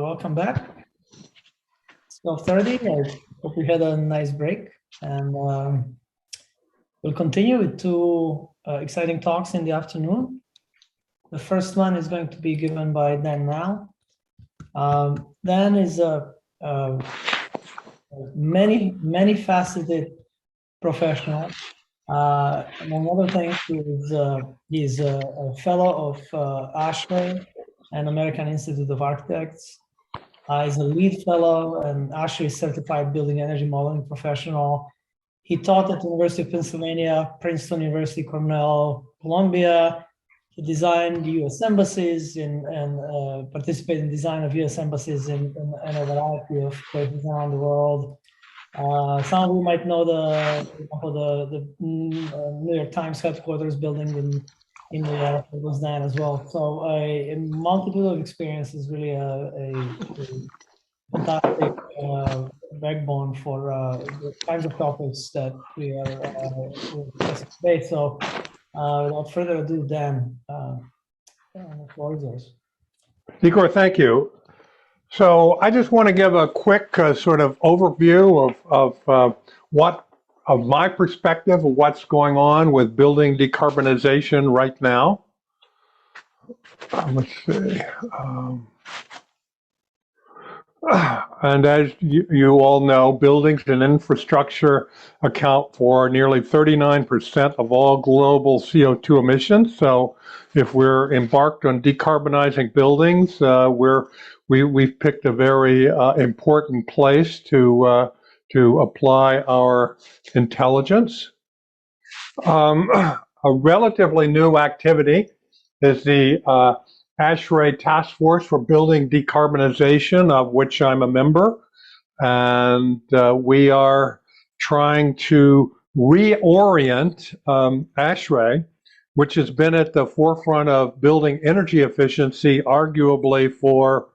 welcome back. It's 12:30. I hope we had a nice break, and we'll continue with two exciting talks in the afternoon. The first one is going to be given by Dan Nall. Dan is a many faceted professional. Among other things, he's a fellow of ASHRAE and American Institute of Architects. He's a lead fellow and ASHRAE certified building energy modeling professional. He taught at the University of Pennsylvania, Princeton University, Cornell, Columbia. He designed U.S. embassies and participated in design of U.S. embassies in a variety of places around the world. Some of you might know the New York Times headquarters building in New York. It was Dan as well. So a multitude of experience is really a fantastic backbone for the kinds of topics that we are discussing today. So without further ado, Dan, the floor is yours. Igor, thank you. So I just want to give a quick sort of overview of my perspective of what's going on with building decarbonization right now. Let's see. And as you all know, buildings and infrastructure account for nearly 39% of all global CO2 emissions. So if we're embarked on decarbonizing buildings, we've picked a very important place to apply our intelligence. A relatively new activity is the ASHRAE Task Force for Building Decarbonization, of which I'm a member, and we are trying to reorient ASHRAE, which has been at the forefront of building energy efficiency, arguably for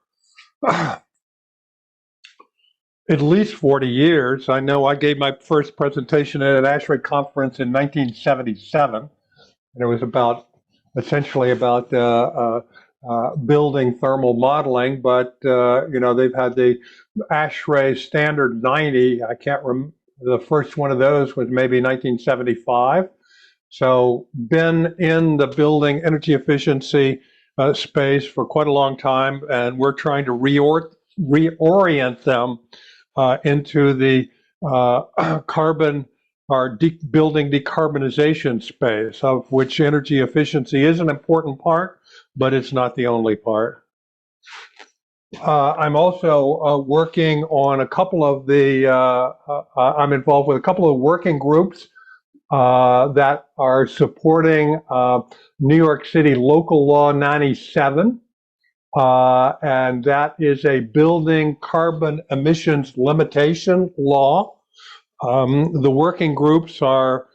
at least 40 years. I know I gave my first presentation at an ASHRAE conference in 1977, and it was essentially about building thermal modeling, but you know, they've had the ASHRAE Standard 90. I can't remember, the first one of those was maybe 1975. So been in the building energy efficiency space for quite a long time, and we're trying to reorient them into the building decarbonization space, of which energy efficiency is an important part, but it's not the only part. I'm also working on a couple of I'm involved with a couple of working groups that are supporting New York City Local Law 97, and that is a building carbon emissions limitation law. The working groups are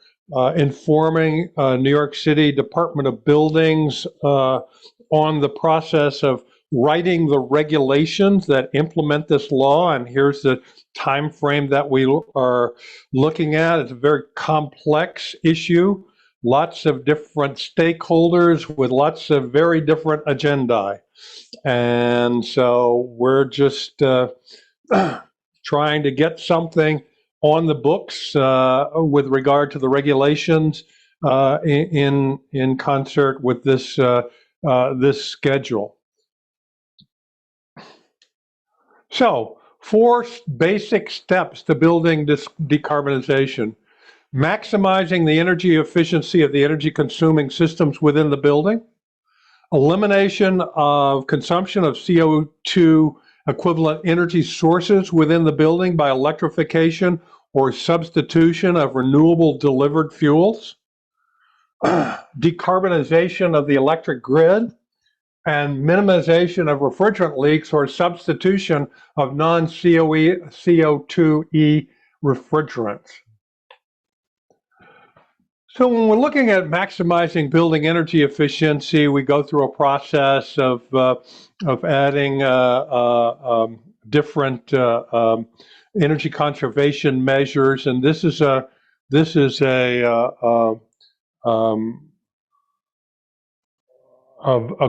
informing New York City Department of Buildings on the process of writing the regulations that implement this law, and here's the time frame that we are looking at. It's a very complex issue, lots of different stakeholders with lots of very different agendae, and so we're just trying to get something on the books with regard to the regulations in concert with this this schedule. So, 4 basic steps to building this decarbonization: maximizing the energy efficiency of the energy consuming systems within the building, elimination of consumption of CO2 equivalent energy sources within the building by electrification or substitution of renewable delivered fuels, decarbonization of the electric grid, and minimization of refrigerant leaks or substitution of non-CO2e refrigerants. So when we're looking at maximizing building energy efficiency, we go through a process of adding different energy conservation measures, and this is a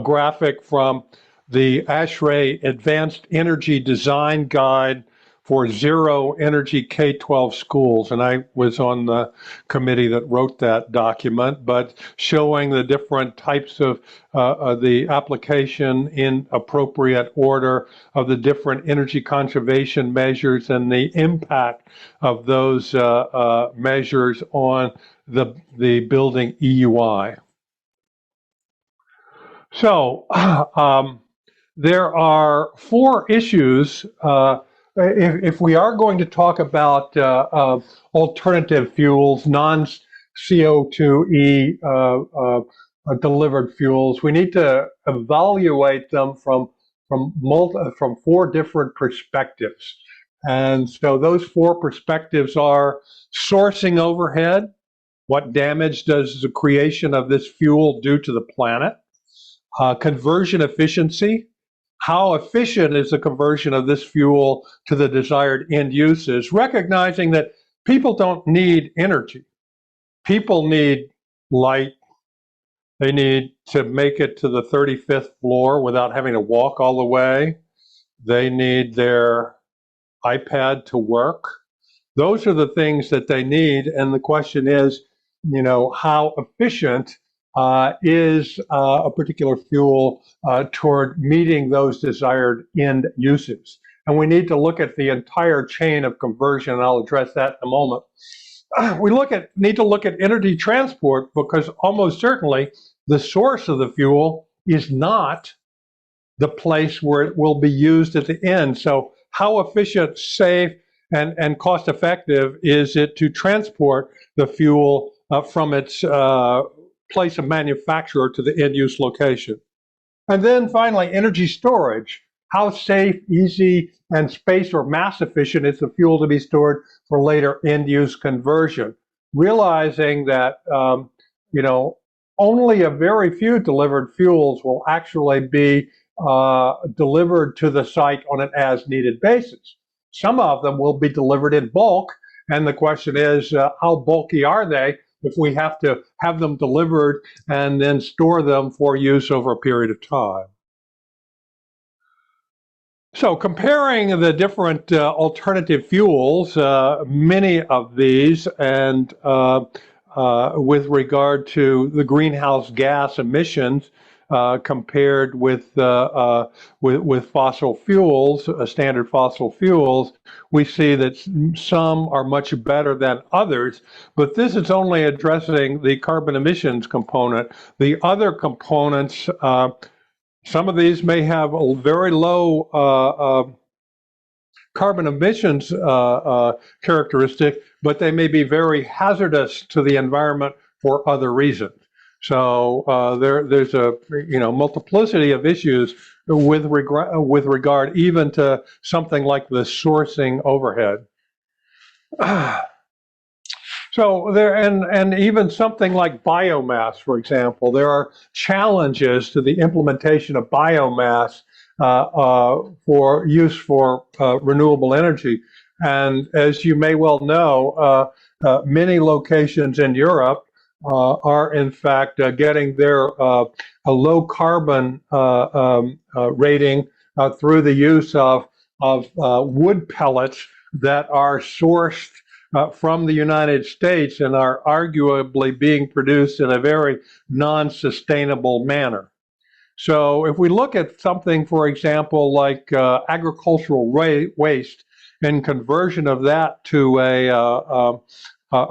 graphic from the ASHRAE Advanced Energy Design Guide for Zero Energy K-12 Schools. And I was on the committee that wrote that document, but showing the different types of the application in appropriate order of the different energy conservation measures and the impact of those measures on the building EUI. So there are 4 issues. If we are going to talk about alternative fuels, non-CO2e delivered fuels, we need to evaluate them from 4 different perspectives. And so those 4 perspectives are sourcing overhead. What damage does the creation of this fuel do to the planet? Conversion efficiency. How efficient is the conversion of this fuel to the desired end uses? Recognizing that people don't need energy. People need light. They need to make it to the 35th floor without having to walk all the way. They need their iPad to work. Those are the things that they need. And the question is, how efficient is a particular fuel toward meeting those desired end uses. And we need to look at the entire chain of conversion, and I'll address that in a moment. We need to look at energy transport, because almost certainly the source of the fuel is not the place where it will be used at the end. So how efficient, safe, and cost effective is it to transport the fuel from its place of manufacture to the end use location? And then finally, energy storage. How safe, easy, and space or mass efficient is the fuel to be stored for later end use conversion? Realizing that only a very few delivered fuels will actually be delivered to the site on an as needed basis. Some of them will be delivered in bulk, and the question is, how bulky are they if we have to have them delivered and then store them for use over a period of time? So comparing the different alternative fuels, many of these, and with regard to the greenhouse gas emissions compared with fossil fuels, standard fossil fuels, we see that some are much better than others, but this is only addressing the carbon emissions component. The other components, some of these may have a very low carbon emissions characteristic, but they may be very hazardous to the environment for other reasons. So there's a multiplicity of issues with regard even to something like the sourcing overhead. So there, and even something like biomass, for example, there are challenges to the implementation of biomass for use for renewable energy. And as you may well know, many locations in Europe are in fact getting their low carbon rating through the use of wood pellets that are sourced from the United States and are arguably being produced in a very non-sustainable manner. So if we look at something, for example, like agricultural waste and conversion of that to a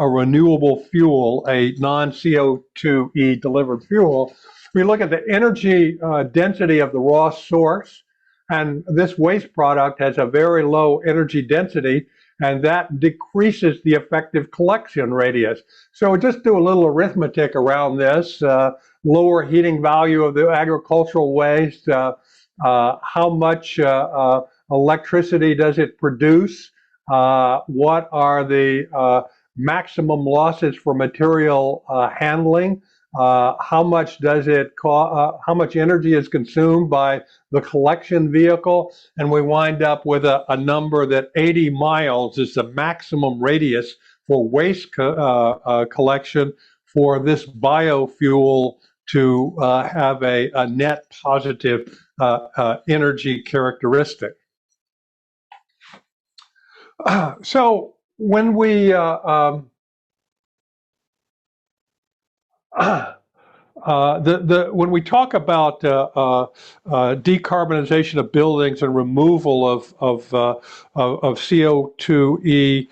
renewable fuel, a non-CO2e delivered fuel, we look at the energy density of the raw source, and this waste product has a very low energy density, and that decreases the effective collection radius. So just do a little arithmetic around this. Lower heating value of the agricultural waste, how much electricity does it produce, what are the maximum losses for material handling, how much does it cost, how much energy is consumed by the collection vehicle, and we wind up with a number that 80 miles is the maximum radius for waste collection for this biofuel to have a net positive energy characteristic. So when we when we talk about decarbonization of buildings and removal of CO2e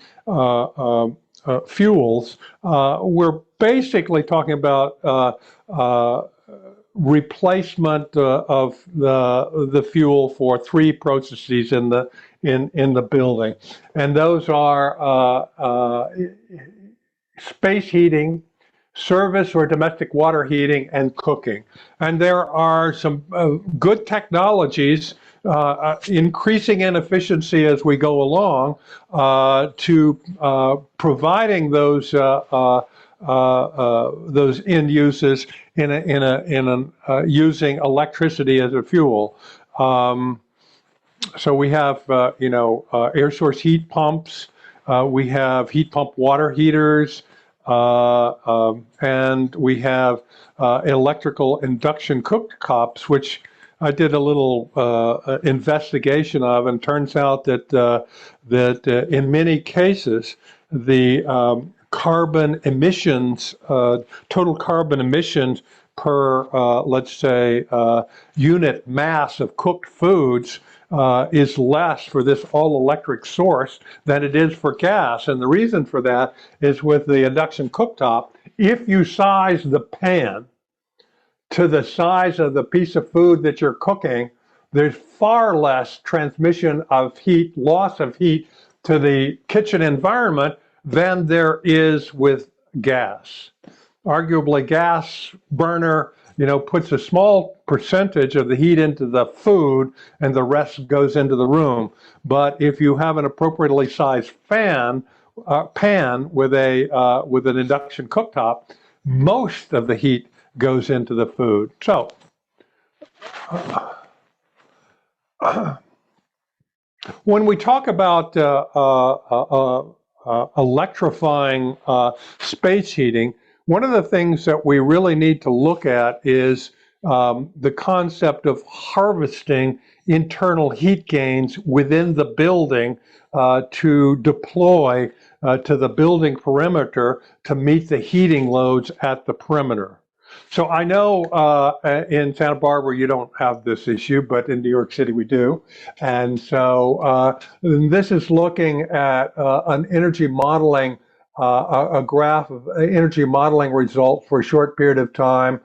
fuels, we're basically talking about replacement of the fuel for three processes in the building, and those are space heating, service or domestic water heating, and cooking. And there are some good technologies increasing in efficiency as we go along to providing those end uses in using electricity as a fuel. So we have air source heat pumps. We have heat pump water heaters. And we have electrical induction cooktops, which I did a little investigation of, and turns out that in many cases the carbon emissions, total carbon emissions per let's say unit mass of cooked foods is less for this all-electric source than it is for gas. And the reason for that is with the induction cooktop, if you size the pan to the size of the piece of food that you're cooking, there's far less transmission of heat, loss of heat to the kitchen environment than there is with gas. Arguably, gas burner puts a small percentage of the heat into the food and the rest goes into the room. But if you have an appropriately sized pan with an induction cooktop, most of the heat goes into the food. So when we talk about electrifying space heating, one of the things that we really need to look at is the concept of harvesting internal heat gains within the building to deploy to the building perimeter to meet the heating loads at the perimeter. So I know in Santa Barbara you don't have this issue, but in New York City we do. And so this is looking at an energy modeling a graph of energy modeling results for a short period of time,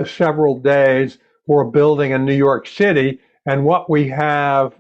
several days, for a building in New York City. And what we have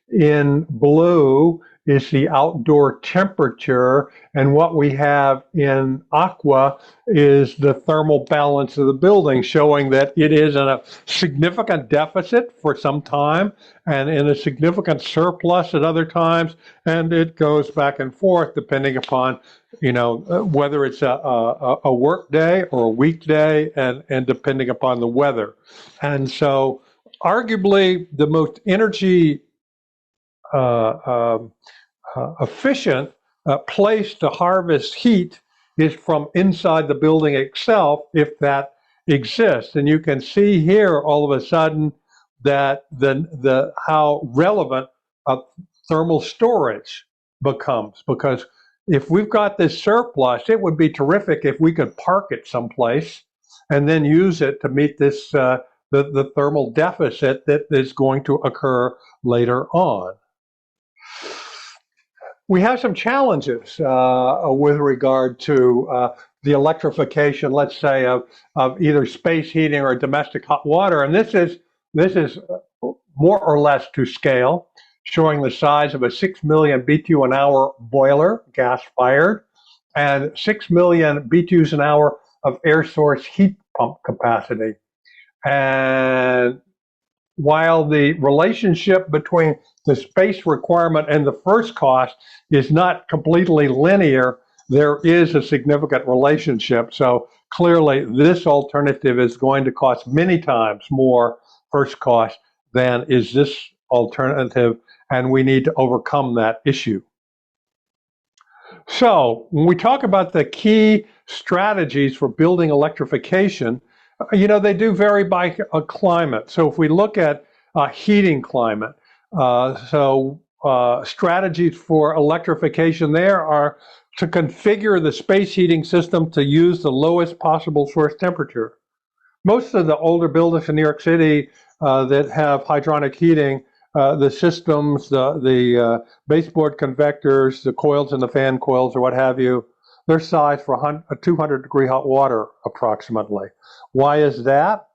in blue is the outdoor temperature, and what we have in aqua is the thermal balance of the building, showing that it is in a significant deficit for some time and in a significant surplus at other times, and it goes back and forth depending upon whether it's a work day or a weekday, and depending upon the weather. And so arguably the most energy efficient place to harvest heat is from inside the building itself, if that exists. And you can see here all of a sudden that how relevant thermal storage becomes, because if we've got this surplus, it would be terrific if we could park it someplace and then use it to meet this the thermal deficit that is going to occur later on. We have some challenges with regard to the electrification, let's say, of either space heating or domestic hot water, and this is more or less to scale, showing the size of a 6 million BTU an hour boiler, gas-fired, and 6 million BTUs an hour of air source heat pump capacity. And while the relationship between the space requirement and the first cost is not completely linear, there is a significant relationship. So clearly this alternative is going to cost many times more first cost than is this alternative, and we need to overcome that issue. So when we talk about the key strategies for building electrification, You know, they do vary by climate. So if we look at heating climate, strategies for electrification there are to configure the space heating system to use the lowest possible source temperature. Most of the older buildings in New York City that have hydronic heating, the systems, the baseboard convectors, the coils and the fan coils or what have you, they're sized for a 200-degree hot water approximately. Why is that?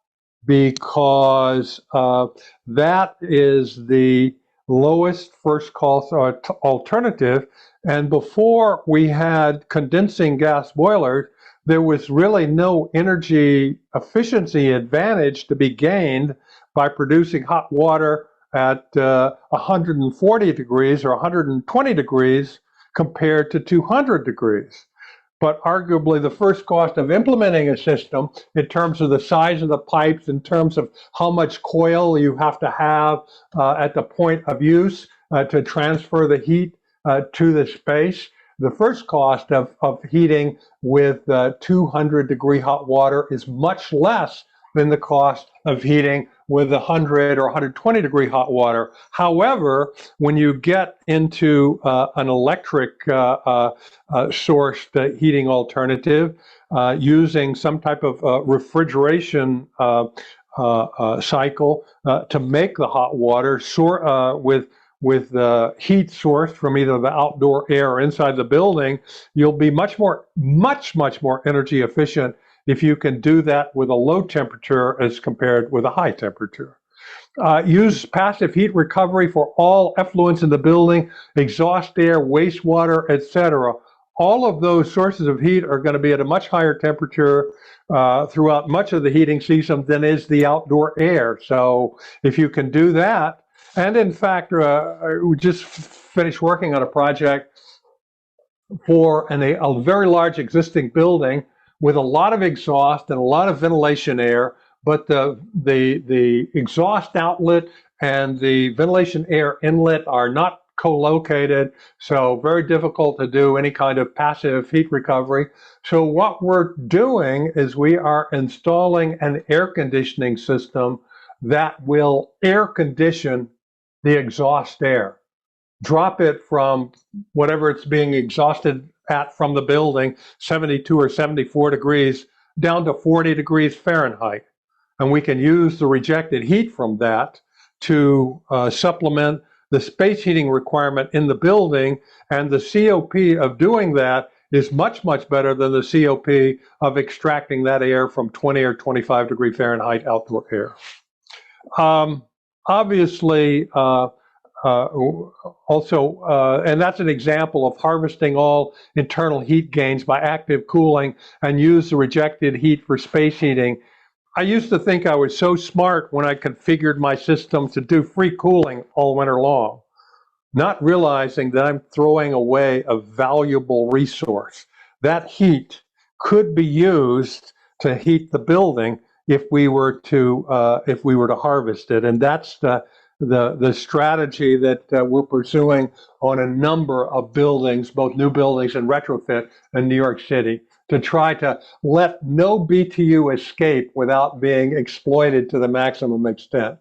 Because that is the lowest first cost alternative. And before we had condensing gas boilers, there was really no energy efficiency advantage to be gained by producing hot water at 140 degrees or 120 degrees compared to 200 degrees. But arguably the first cost of implementing a system in terms of the size of the pipes, in terms of how much coil you have to have at the point of use to transfer the heat to the space, the first cost of heating with 200-degree hot water is much less than the cost of heating with 100 or 120-degree hot water. However, when you get into an electric sourced heating alternative using some type of refrigeration cycle to make the hot water with heat sourced from either the outdoor air or inside the building, you'll be much more energy efficient if you can do that with a low temperature as compared with a high temperature. Use passive heat recovery for all effluents in the building, exhaust air, wastewater, etc. All of those sources of heat are going to be at a much higher temperature throughout much of the heating season than is the outdoor air. So if you can do that, and in fact, we just finished working on a project for a very large existing building with a lot of exhaust and a lot of ventilation air, but the exhaust outlet and the ventilation air inlet are not co-located, so very difficult to do any kind of passive heat recovery. So what we're doing is we are installing an air conditioning system that will air condition the exhaust air, drop it from whatever it's being exhausted at from the building, 72 or 74 degrees, down to 40 degrees Fahrenheit. And we can use the rejected heat from that to supplement the space heating requirement in the building. And the COP of doing that is much better than the COP of extracting that air from 20 or 25 degree Fahrenheit outdoor air. Obviously, and that's an example of harvesting all internal heat gains by active cooling and use the rejected heat for space heating. I used to think I was so smart when I configured my system to do free cooling all winter long, not realizing that I'm throwing away a valuable resource. That heat could be used to heat the building if we were to harvest it, and that's the strategy that we're pursuing on a number of buildings, both new buildings and retrofit in New York City, to try to let no BTU escape without being exploited to the maximum extent.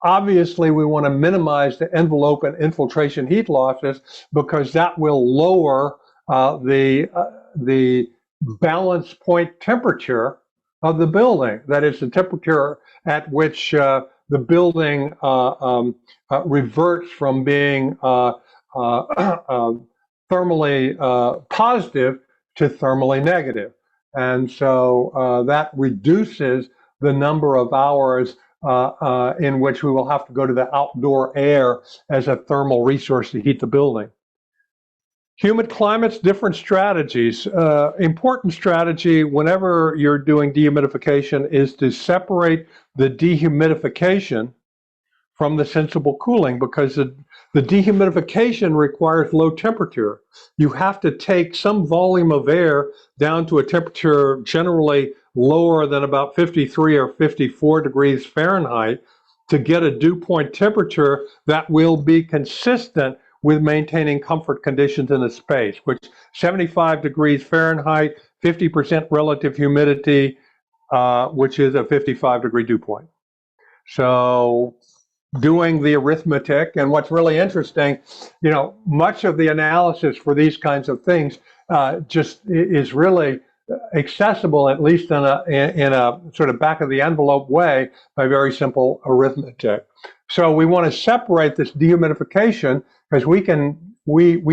Obviously, we want to minimize the envelope and infiltration heat losses because that will lower the balance point temperature of the building. That is the temperature at which the building reverts from being thermally positive to thermally negative. And so that reduces the number of hours in which we will have to go to the outdoor air as a thermal resource to heat the building. Humid climates, different strategies. Important strategy whenever you're doing dehumidification is to separate the dehumidification from the sensible cooling, because the dehumidification requires low temperature. You have to take some volume of air down to a temperature generally lower than about 53 or 54 degrees Fahrenheit to get a dew point temperature that will be consistent with maintaining comfort conditions in the space, which 75 degrees Fahrenheit, 50% relative humidity, which is a 55-degree dew point. So doing the arithmetic, and what's really interesting, much of the analysis for these kinds of things just is really accessible, at least in a sort of back of the envelope way, by very simple arithmetic. So we want to separate this dehumidification, because we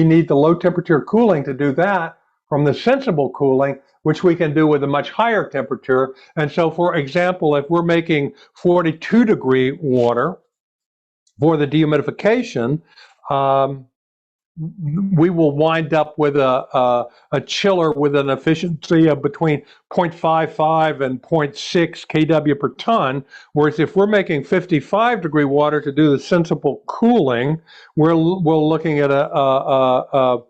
need the low temperature cooling to do that, from the sensible cooling, which we can do with a much higher temperature. And so, for example, if we're making 42-degree water for the dehumidification, we will wind up with a chiller with an efficiency of between 0.55 and 0.6 kW per ton. Whereas if we're making 55-degree water to do the sensible cooling, we're looking at a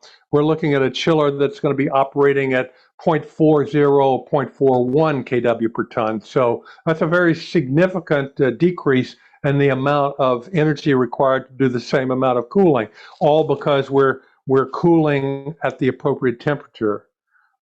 chiller that's going to be operating at 0.40, 0.41 kW per ton. So that's a very significant decrease in the amount of energy required to do the same amount of cooling, all because we're cooling at the appropriate temperature.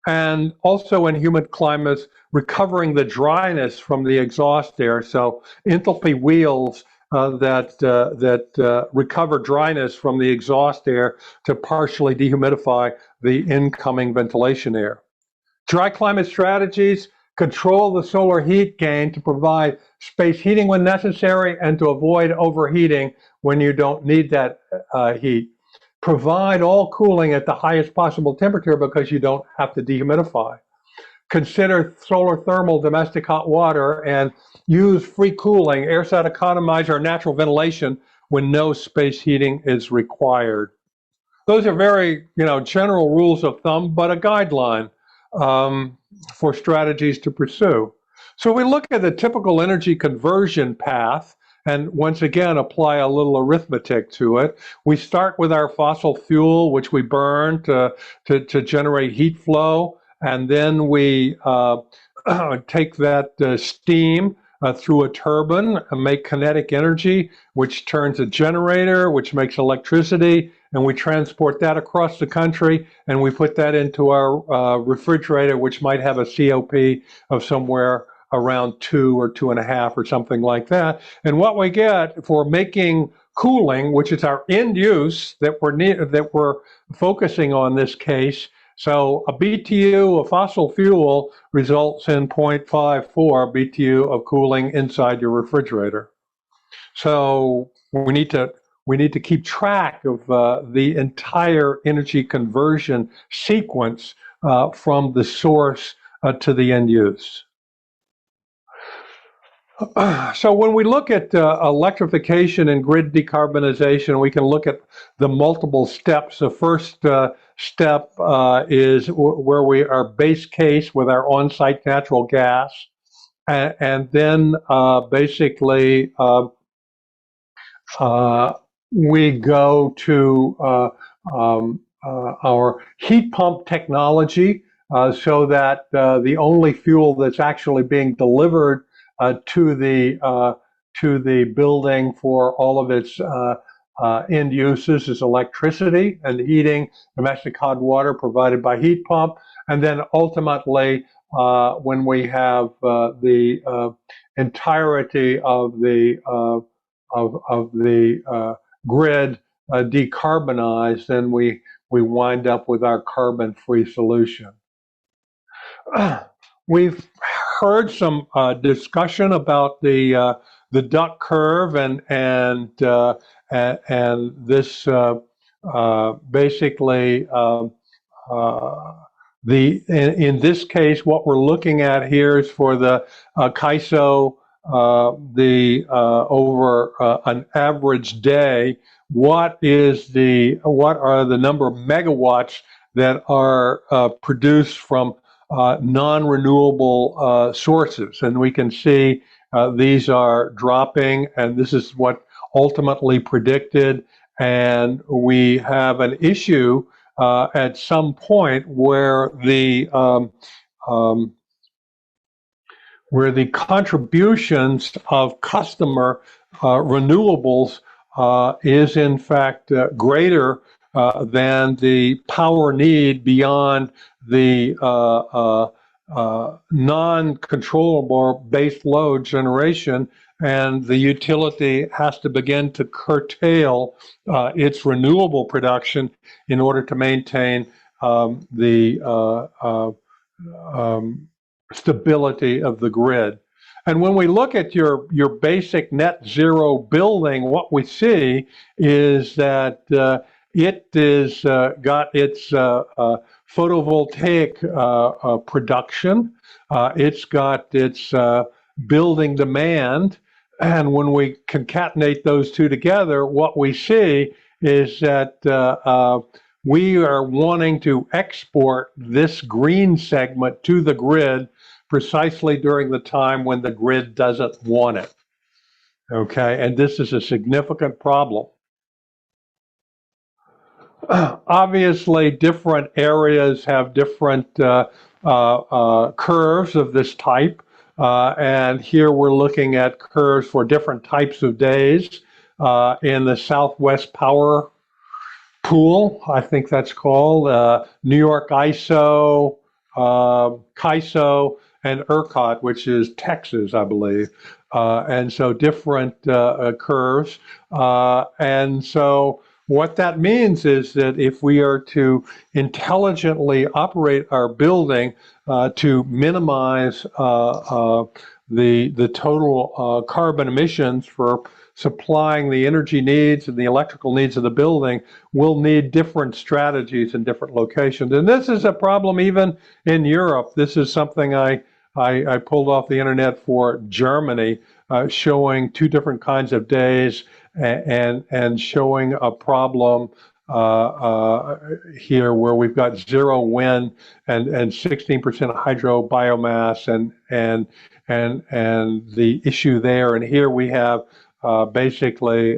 And also in humid climates, recovering the dryness from the exhaust air. So enthalpy wheels that recover dryness from the exhaust air to partially dehumidify the incoming ventilation air. Dry climate strategies control the solar heat gain to provide space heating when necessary and to avoid overheating when you don't need that heat. Provide all cooling at the highest possible temperature because you don't have to dehumidify. Consider solar thermal domestic hot water and use free cooling, air side economizer, or natural ventilation when no space heating is required. Those are very, general rules of thumb, but a guideline for strategies to pursue. So we look at the typical energy conversion path and once again apply a little arithmetic to it. We start with our fossil fuel, which we burn to generate heat flow, and then we take that steam through a turbine and make kinetic energy, which turns a generator, which makes electricity, and we transport that across the country, and we put that into our refrigerator, which might have a COP of somewhere around 2 or 2.5 or something like that. And what we get for making cooling, which is our end use that we're focusing on this case, so a BTU of fossil fuel results in 0.54 BTU of cooling inside your refrigerator. So we need to keep track of the entire energy conversion sequence from the source to the end use. So when we look at electrification and grid decarbonization, we can look at the multiple steps. The first step is where we are base case with our on-site natural gas, and then basically we go to our heat pump technology, so that the only fuel that's actually being delivered to the building for all of its end uses is electricity and heating, domestic hot water provided by heat pump, and then ultimately when we have the entirety of the grid decarbonized, then we wind up with our carbon-free solution. We've heard some discussion about the duck curve and this basically in this case what we're looking at here is for the CAISO over an average day, what are the number of megawatts that are produced from non-renewable sources, and we can see these are dropping, and this is what ultimately predicted, and we have an issue at some point where the contributions of customer renewables is in fact greater than the power need beyond the non-controllable base load generation, and the utility has to begin to curtail its renewable production in order to maintain the stability of the grid. And when we look at your basic net zero building, what we see is that it is got its photovoltaic production, it's got its building demand, and when we concatenate those two together, what we see is that we are wanting to export this green segment to the grid precisely during the time when the grid doesn't want it. Okay, and this is a significant problem. Obviously, different areas have different curves of this type, and here we're looking at curves for different types of days in the Southwest Power Pool, I think that's called, New York ISO, CAISO, and ERCOT, which is Texas, I believe. And so different curves. And so what that means is that if we are to intelligently operate our building to minimize the total carbon emissions for supplying the energy needs and the electrical needs of the building, we'll need different strategies in different locations. And this is a problem even in Europe. This is something I pulled off the internet for Germany, showing two different kinds of days and showing a problem here where we've got zero wind and 16% hydro biomass and the issue there. And here we have basically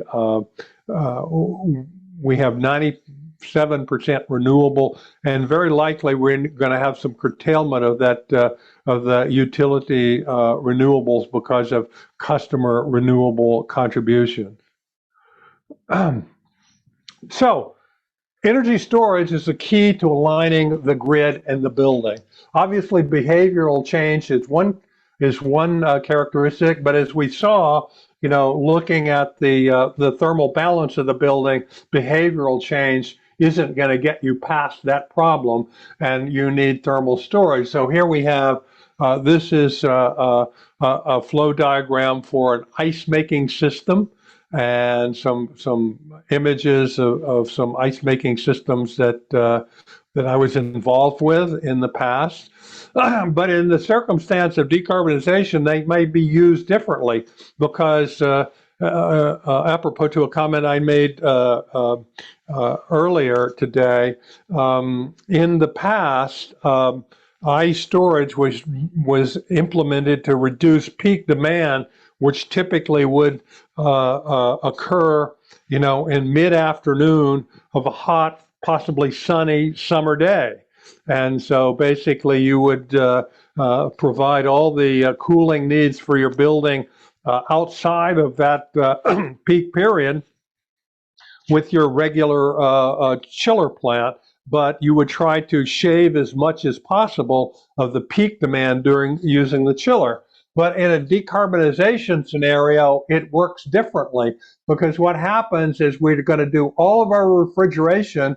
we have 97% renewable, and very likely we're going to have some curtailment of that of the utility renewables because of customer renewable contribution. So energy storage is the key to aligning the grid and the building. Obviously, behavioral change is one characteristic, but as we saw, looking at the thermal balance of the building, behavioral change isn't going to get you past that problem, and you need thermal storage. So here we have, this is a flow diagram for an ice-making system, and some images of some ice-making systems that I was involved with in the past. But in the circumstance of decarbonization, they may be used differently because, apropos to a comment I made earlier today, in the past, ice storage was implemented to reduce peak demand, which typically would occur, in mid-afternoon of a hot, possibly sunny summer day. And so basically you would provide all the cooling needs for your building outside of that peak period with your regular chiller plant, but you would try to shave as much as possible of the peak demand during using the chiller. But in a decarbonization scenario, it works differently, because what happens is we're going to do all of our refrigeration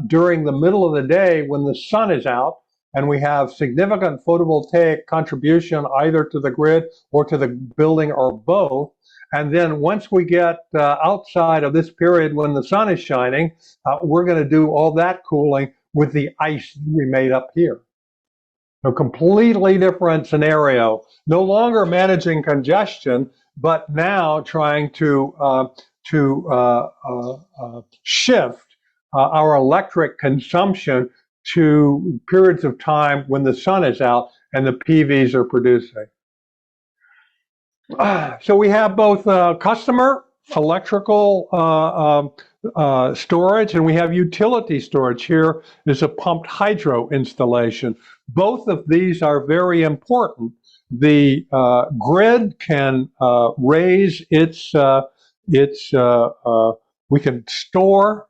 during the middle of the day when the sun is out, and we have significant photovoltaic contribution either to the grid or to the building or both. And then once we get outside of this period when the sun is shining, we're going to do all that cooling with the ice we made up here. A completely different scenario. No longer managing congestion, but now trying to shift our electric consumption to periods of time when the sun is out and the PVs are producing. So we have both customer electrical storage, and we have utility storage. Here is a pumped hydro installation. Both of these are very important. The grid can raise its we can store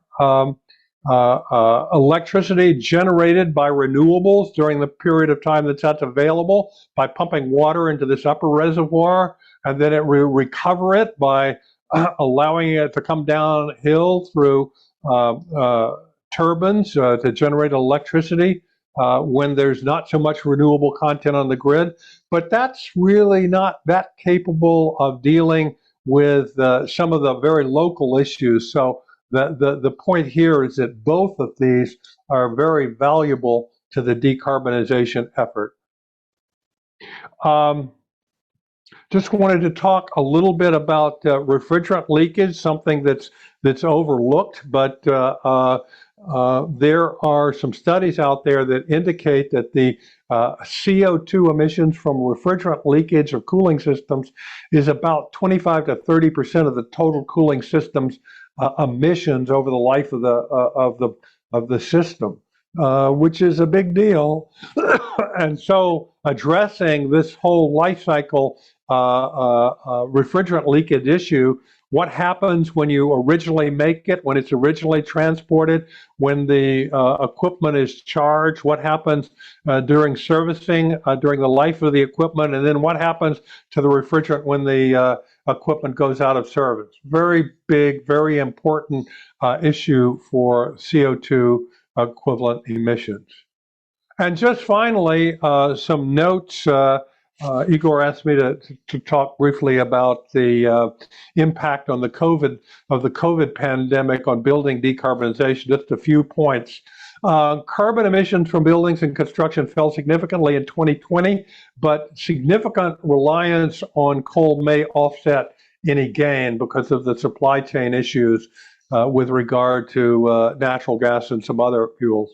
electricity generated by renewables during the period of time that's available by pumping water into this upper reservoir, and then it recover it by allowing it to come downhill through turbines to generate electricity when there's not so much renewable content on the grid. But that's really not that capable of dealing with some of the very local issues. So the point here is that both of these are very valuable to the decarbonization effort. Just wanted to talk a little bit about refrigerant leakage, something that's overlooked, but there are some studies out there that indicate that the CO2 emissions from refrigerant leakage of cooling systems is about 25 to 30% of the total cooling system's emissions over the life of the system, which is a big deal. And so addressing this whole life cycle refrigerant leakage issue, what happens when you originally make it, when it's originally transported, when the equipment is charged, what happens during servicing, during the life of the equipment, and then what happens to the refrigerant when the equipment goes out of service. Very big, very important issue for CO2 equivalent emissions. And just finally, some notes. Igor asked me to talk briefly about the impact on the COVID pandemic on building decarbonization. Just a few points. Carbon emissions from buildings and construction fell significantly in 2020, but significant reliance on coal may offset any gain because of the supply chain issues with regard to natural gas and some other fuels.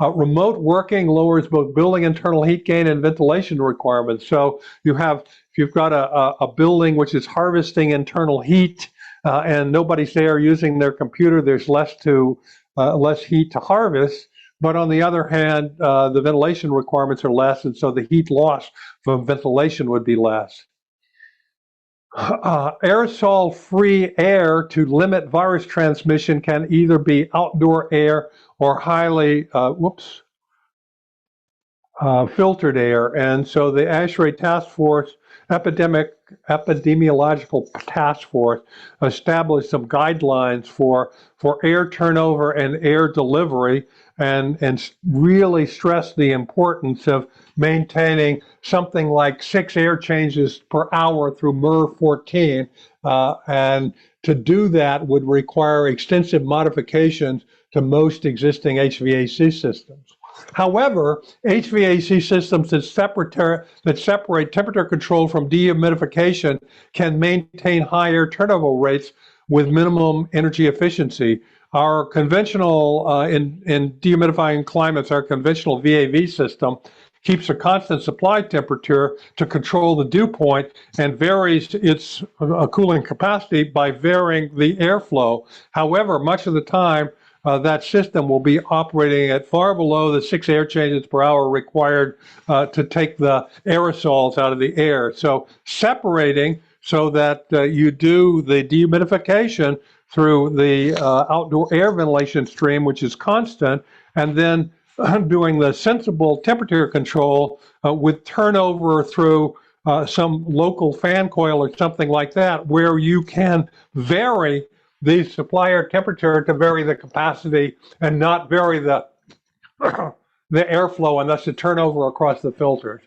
Remote working lowers both building internal heat gain and ventilation requirements. So if you've got a building which is harvesting internal heat and nobody's there using their computer, there's less heat to harvest. But on the other hand, the ventilation requirements are less, and so the heat loss from ventilation would be less. Aerosol-free air to limit virus transmission can either be outdoor air or highly filtered air. And so the ASHRAE Task Force, Epidemiological Task Force, established some guidelines for air turnover and air delivery, and really stressed the importance of maintaining something like 6 air changes per hour through MERV 14. And to do that would require extensive modifications to most existing HVAC systems. However, HVAC systems that separate temperature control from dehumidification can maintain high air turnover rates with minimum energy efficiency. Our conventional, in dehumidifying climates, our conventional VAV system keeps a constant supply temperature to control the dew point and varies its cooling capacity by varying the airflow. However, much of the time, that system will be operating at far below the 6 air changes per hour required to take the aerosols out of the air. So separating so that you do the dehumidification through the outdoor air ventilation stream, which is constant, and then doing the sensible temperature control with turnover through some local fan coil or something like that, where you can vary the supply air temperature to vary the capacity and not vary the airflow and thus the turnover across the filters.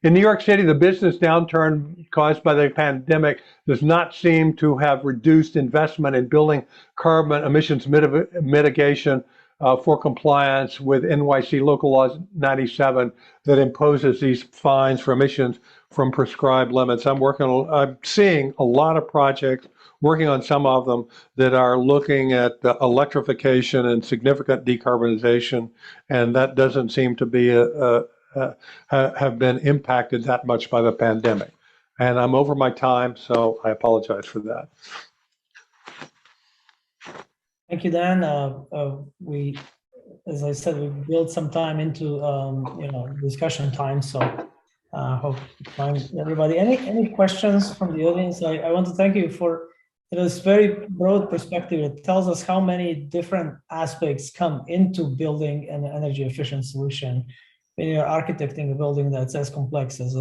In New York City, the business downturn caused by the pandemic does not seem to have reduced investment in building carbon emissions mitigation for compliance with NYC Local Law 97 that imposes these fines for emissions from prescribed limits. I'm seeing a lot of projects, working on some of them, that are looking at electrification and significant decarbonization, and that doesn't seem to be have been impacted that much by the pandemic. And I'm over my time, so I apologize for that. Thank you, Dan. We, as I said, we built some time into discussion time, so hope to find everybody. Any questions from the audience? I want to thank you for this very broad perspective. It tells us how many different aspects come into building an energy efficient solution when you're architecting a building that's as complex as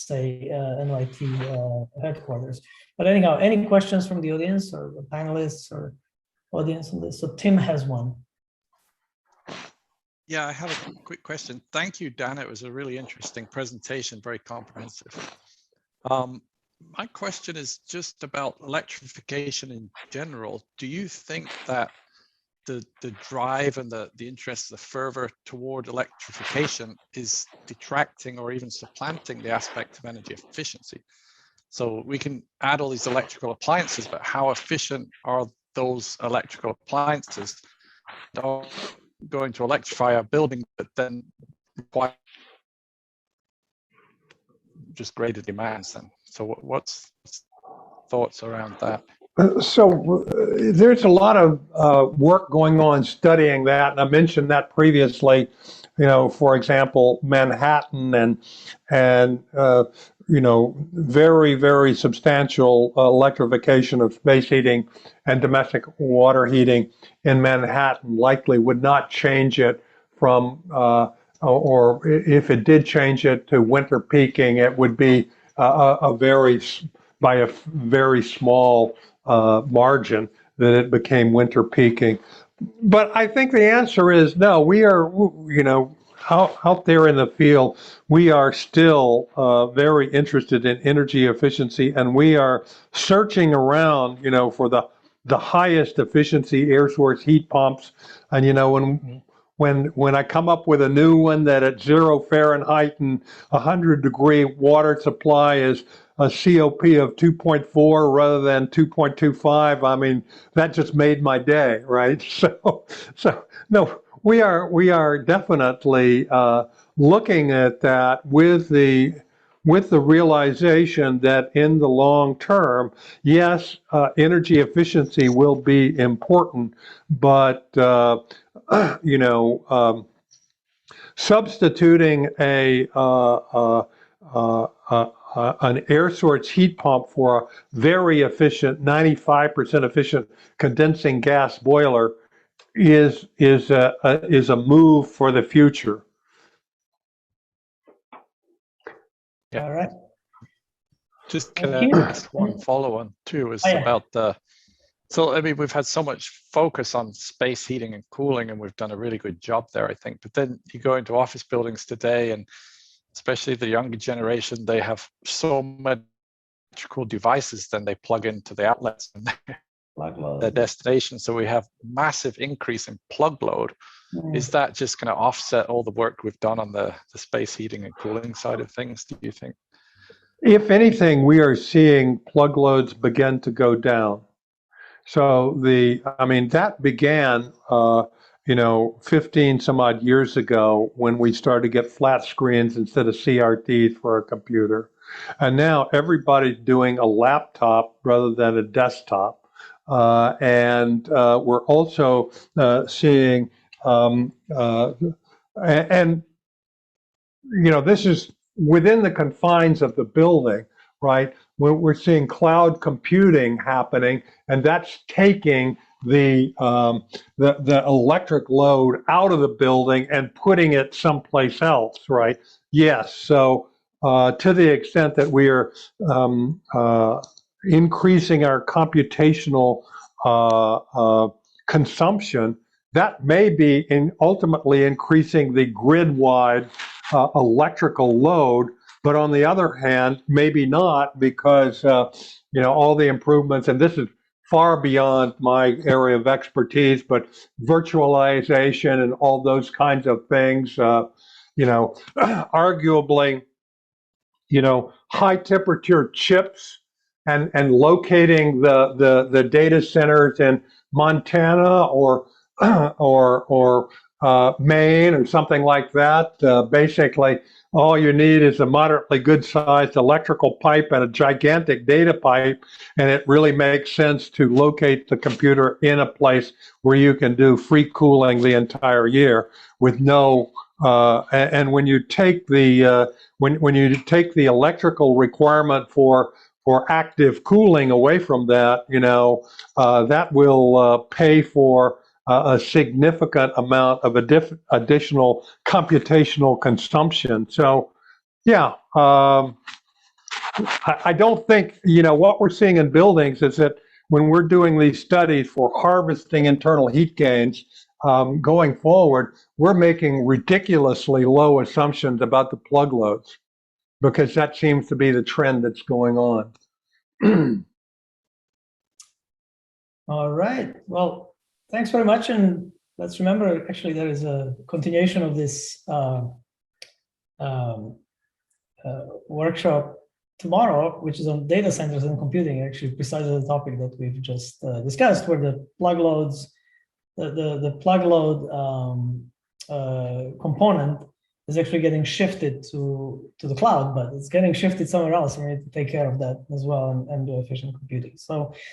say, NYT headquarters. But anyhow, any questions from the audience or the panelists or audience on this? So Tim has one. Yeah, I have a quick question. Thank you, Dan. It was a really interesting presentation, very comprehensive. My question is just about electrification in general. Do you think that the drive and the interest, the fervor toward electrification is detracting or even supplanting the aspect of energy efficiency? So we can add all these electrical appliances, but how efficient are those electrical appliances that are going to electrify a building that then require just greater demands then? So what's thoughts around that? So there's a lot of work going on studying that, and I mentioned that previously. You know, for example, Manhattan and you know, very, very substantial electrification of space heating and domestic water heating in Manhattan likely would not change it from, or if it did change it to winter peaking, it would be by a very small margin that it became winter peaking. But I think the answer is no. We are, you know, out there in the field, we are still very interested in energy efficiency, and we are searching around, you know, for the highest efficiency air source heat pumps. And you know, when I come up with a new one that at 0 Fahrenheit and 100-degree water supply is a COP of 2.4 rather than 2.25, I mean, that just made my day, right? So no, we are definitely looking at that with the realization that in the long term, yes, energy efficiency will be important, but you know, substituting an air source heat pump for a very efficient, 95% efficient condensing gas boiler is a move for the future. Yeah. All right. Just can I ask one follow-on too? Is about the. So I mean, we've had so much focus on space heating and cooling, and we've done a really good job there, I think. But then you go into office buildings today, and especially the younger generation, they have so many electrical devices, then they plug into the outlets and their destination. So we have massive increase in plug load. Is that just going to offset all the work we've done on the space heating and cooling side of things, do you think? If anything, we are seeing plug loads begin to go down. So I mean, that began, you know, 15 some odd years ago when we started to get flat screens instead of CRTs for a computer. And now everybody's doing a laptop rather than a desktop. And we're also seeing, and, you know, this is within the confines of the building, right? We're seeing cloud computing happening, and that's taking the electric load out of the building and putting it someplace else, right? Yes. So to the extent that we are increasing our computational consumption, that may be ultimately increasing the grid-wide electrical load. But on the other hand, maybe not, because you know, all the improvements, and this is far beyond my area of expertise, but virtualization and all those kinds of things, you know, arguably, you know, high temperature chips and locating the data centers in Montana or Maine or something like that. Basically, all you need is a moderately good-sized electrical pipe and a gigantic data pipe, and it really makes sense to locate the computer in a place where you can do free cooling the entire year with no. And when you take the when you take the electrical requirement for or active cooling away from that, that will pay for a significant amount of additional computational consumption. So, yeah, I don't think, what we're seeing in buildings is that when we're doing these studies for harvesting internal heat gains, going forward, we're making ridiculously low assumptions about the plug loads, because that seems to be the trend that's going on. All right. Well, thanks very much. And let's remember, actually, there is a continuation of this workshop tomorrow, which is on data centers and computing, actually precisely the topic that we've just discussed, where the plug loads, the plug load component is actually getting shifted to the cloud, but it's getting shifted somewhere else. We need to take care of that as well and do efficient computing. So